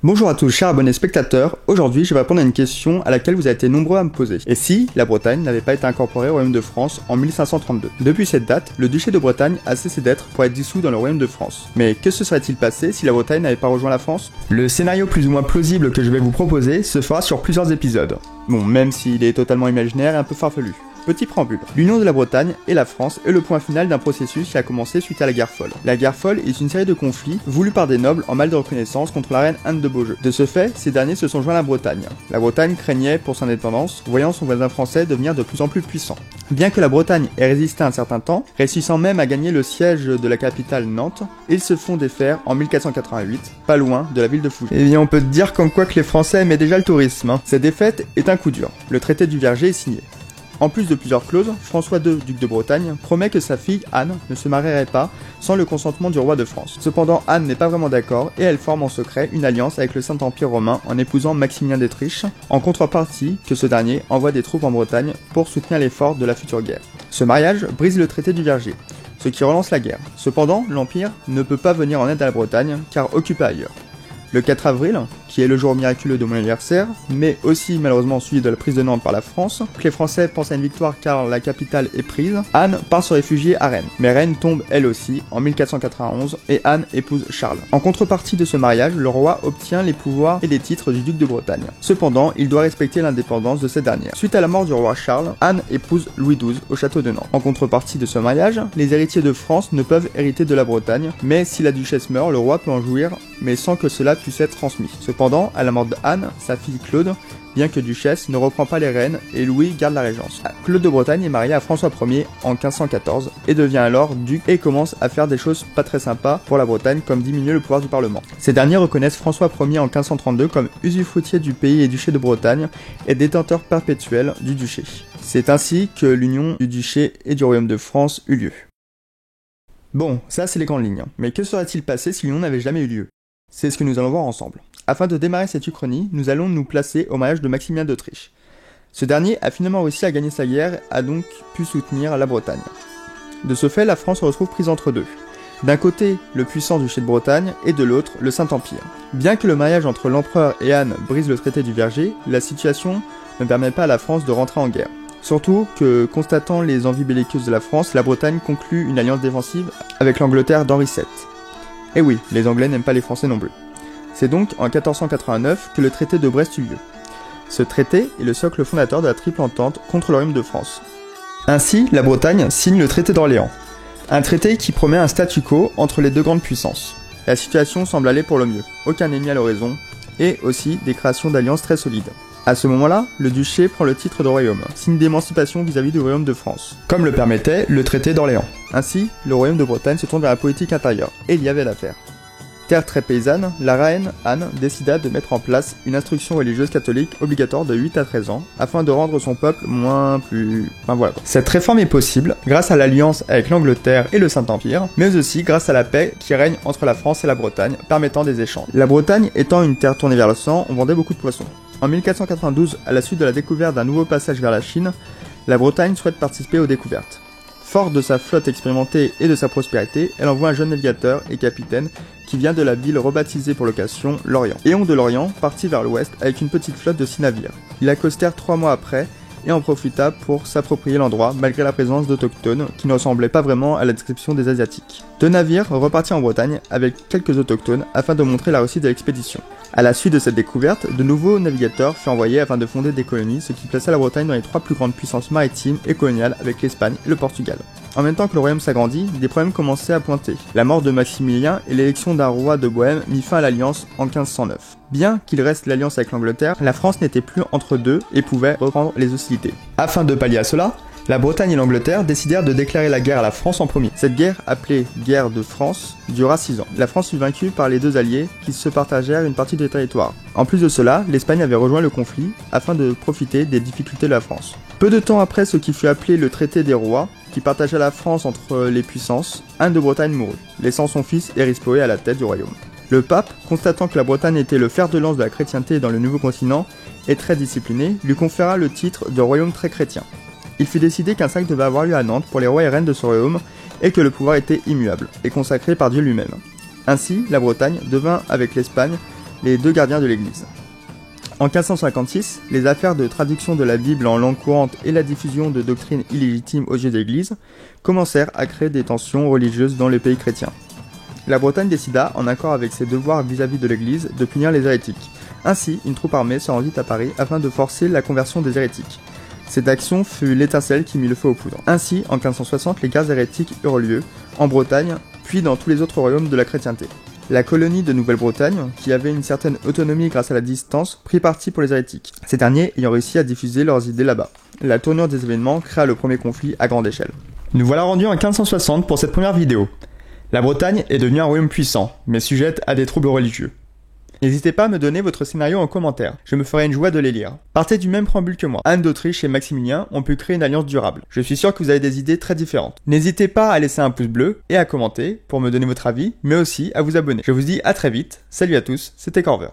Bonjour à tous chers abonnés spectateurs, aujourd'hui je vais répondre à une question à laquelle vous avez été nombreux à me poser. Et si la Bretagne n'avait pas été incorporée au Royaume de France en 1532 ? Depuis cette date, le duché de Bretagne a cessé d'être pour être dissous dans le Royaume de France. Mais que se serait-il passé si la Bretagne n'avait pas rejoint la France ? Le scénario plus ou moins plausible que je vais vous proposer se fera sur plusieurs épisodes. Bon, même s'il est totalement imaginaire et un peu farfelu. Petit préambule. L'union de la Bretagne et la France est le point final d'un processus qui a commencé suite à la guerre folle. La guerre folle est une série de conflits voulus par des nobles en mal de reconnaissance contre la reine Anne de Beaujeu. De ce fait, ces derniers se sont joints à la Bretagne. La Bretagne craignait pour son indépendance, voyant son voisin français devenir de plus en plus puissant. Bien que la Bretagne ait résisté un certain temps, réussissant même à gagner le siège de la capitale Nantes, ils se font défaire en 1488, pas loin de la ville de Fougères. Eh bien on peut dire comme quoi que les Français aimaient déjà le tourisme. Cette défaite est un coup dur. Le traité du Verger est signé. En plus de plusieurs clauses, François II, duc de Bretagne, promet que sa fille Anne ne se marierait pas sans le consentement du roi de France. Cependant, Anne n'est pas vraiment d'accord et elle forme en secret une alliance avec le Saint-Empire romain en épousant Maximilien d'Autriche, en contrepartie que ce dernier envoie des troupes en Bretagne pour soutenir l'effort de la future guerre. Ce mariage brise le traité du Verger, ce qui relance la guerre. Cependant, l'Empire ne peut pas venir en aide à la Bretagne car occupé ailleurs. Le 4 avril, qui est le jour miraculeux de mon anniversaire, mais aussi malheureusement celui de la prise de Nantes par la France, que les Français pensent à une victoire car la capitale est prise, Anne part se réfugier à Rennes. Mais Rennes tombe elle aussi en 1491 et Anne épouse Charles. En contrepartie de ce mariage, le roi obtient les pouvoirs et les titres du duc de Bretagne. Cependant, il doit respecter l'indépendance de cette dernière. Suite à la mort du roi Charles, Anne épouse Louis XII au château de Nantes. En contrepartie de ce mariage, les héritiers de France ne peuvent hériter de la Bretagne, mais si la duchesse meurt, le roi peut en jouir, mais sans que cela puisse être transmis. Cependant, à la mort de Anne, sa fille Claude, bien que duchesse, ne reprend pas les rênes et Louis garde la régence. Claude de Bretagne est marié à François Ier en 1514 et devient alors duc et commence à faire des choses pas très sympas pour la Bretagne comme diminuer le pouvoir du Parlement. Ces derniers reconnaissent François Ier en 1532 comme usufruitier du pays et duché de Bretagne et détenteur perpétuel du duché. C'est ainsi que l'union du duché et du royaume de France eut lieu. Bon, ça c'est les grandes lignes, mais que serait-il passé si l'union n'avait jamais eu lieu ? C'est ce que nous allons voir ensemble. Afin de démarrer cette uchronie, nous allons nous placer au mariage de Maximilien d'Autriche. Ce dernier a finalement réussi à gagner sa guerre et a donc pu soutenir la Bretagne. De ce fait, la France se retrouve prise entre deux. D'un côté, le puissant duché de Bretagne, et de l'autre, le Saint-Empire. Bien que le mariage entre l'empereur et Anne brise le traité du Verger, la situation ne permet pas à la France de rentrer en guerre. Surtout que, constatant les envies belliqueuses de la France, la Bretagne conclut une alliance défensive avec l'Angleterre d'Henri VII. Et oui, les Anglais n'aiment pas les Français non plus. C'est donc en 1489 que le traité de Brest eut lieu. Ce traité est le socle fondateur de la triple entente contre le royaume de France. Ainsi, la Bretagne signe le traité d'Orléans, un traité qui promet un statu quo entre les deux grandes puissances. La situation semble aller pour le mieux, aucun ennemi à l'horizon, et aussi des créations d'alliances très solides. À ce moment-là, le duché prend le titre de royaume, signe d'émancipation vis-à-vis du royaume de France, comme le permettait le traité d'Orléans. Ainsi, le royaume de Bretagne se tourne vers la politique intérieure, et il y avait l'affaire. Terre très paysanne, la reine Anne décida de mettre en place une instruction religieuse catholique obligatoire de 8 à 13 ans, afin de rendre son peuple Enfin voilà. Cette réforme est possible grâce à l'alliance avec l'Angleterre et le Saint-Empire, mais aussi grâce à la paix qui règne entre la France et la Bretagne, permettant des échanges. La Bretagne étant une terre tournée vers le sang, on vendait beaucoup de poissons. En 1492, à la suite de la découverte d'un nouveau passage vers la Chine, la Bretagne souhaite participer aux découvertes. Forte de sa flotte expérimentée et de sa prospérité, elle envoie un jeune navigateur et capitaine qui vient de la ville rebaptisée pour l'occasion Lorient. Léon de Lorient partit vers l'ouest avec une petite flotte de 6 navires. Ils accostèrent 3 mois après et en profita pour s'approprier l'endroit malgré la présence d'autochtones qui ne ressemblaient pas vraiment à la description des Asiatiques. 2 navires repartirent en Bretagne avec quelques autochtones afin de montrer la réussite de l'expédition. À la suite de cette découverte, de nouveaux navigateurs furent envoyés afin de fonder des colonies, ce qui plaça la Bretagne dans les 3 plus grandes puissances maritimes et coloniales avec l'Espagne et le Portugal. En même temps que le royaume s'agrandit, des problèmes commençaient à pointer. La mort de Maximilien et l'élection d'un roi de Bohême mit fin à l'alliance en 1509. Bien qu'il reste l'alliance avec l'Angleterre, la France n'était plus entre deux et pouvait reprendre les hostilités. Afin de pallier à cela, la Bretagne et l'Angleterre décidèrent de déclarer la guerre à la France en premier. Cette guerre, appelée guerre de France, dura 6 ans. La France fut vaincue par les deux alliés qui se partagèrent une partie des territoires. En plus de cela, l'Espagne avait rejoint le conflit afin de profiter des difficultés de la France. Peu de temps après ce qui fut appelé le traité des rois, qui partagea la France entre les puissances, Anne de Bretagne mourut, laissant son fils Erispoé à la tête du royaume. Le pape, constatant que la Bretagne était le fer de lance de la chrétienté dans le nouveau continent et très discipliné, lui conféra le titre de royaume très chrétien. Il fut décidé qu'un sacre devait avoir lieu à Nantes pour les rois et reines de ce royaume et que le pouvoir était immuable et consacré par Dieu lui-même. Ainsi, la Bretagne devint, avec l'Espagne, les deux gardiens de l'Église. En 1556, les affaires de traduction de la Bible en langue courante et la diffusion de doctrines illégitimes aux yeux de l'Église commencèrent à créer des tensions religieuses dans les pays chrétiens. La Bretagne décida, en accord avec ses devoirs vis-à-vis de l'Église, de punir les hérétiques. Ainsi, une troupe armée se rendit à Paris afin de forcer la conversion des hérétiques. Cette action fut l'étincelle qui mit le feu aux poudres. Ainsi, en 1560, les guerres hérétiques eurent lieu, en Bretagne, puis dans tous les autres royaumes de la chrétienté. La colonie de Nouvelle-Bretagne, qui avait une certaine autonomie grâce à la distance, prit parti pour les hérétiques, ces derniers ayant réussi à diffuser leurs idées là-bas. La tournure des événements créa le premier conflit à grande échelle. Nous voilà rendus en 1560 pour cette première vidéo. La Bretagne est devenue un royaume puissant, mais sujette à des troubles religieux. N'hésitez pas à me donner votre scénario en commentaire, je me ferai une joie de les lire. Partez du même préambule que moi. Anne d'Autriche et Maximilien ont pu créer une alliance durable. Je suis sûr que vous avez des idées très différentes. N'hésitez pas à laisser un pouce bleu et à commenter pour me donner votre avis, mais aussi à vous abonner. Je vous dis à très vite, salut à tous, c'était Corveur.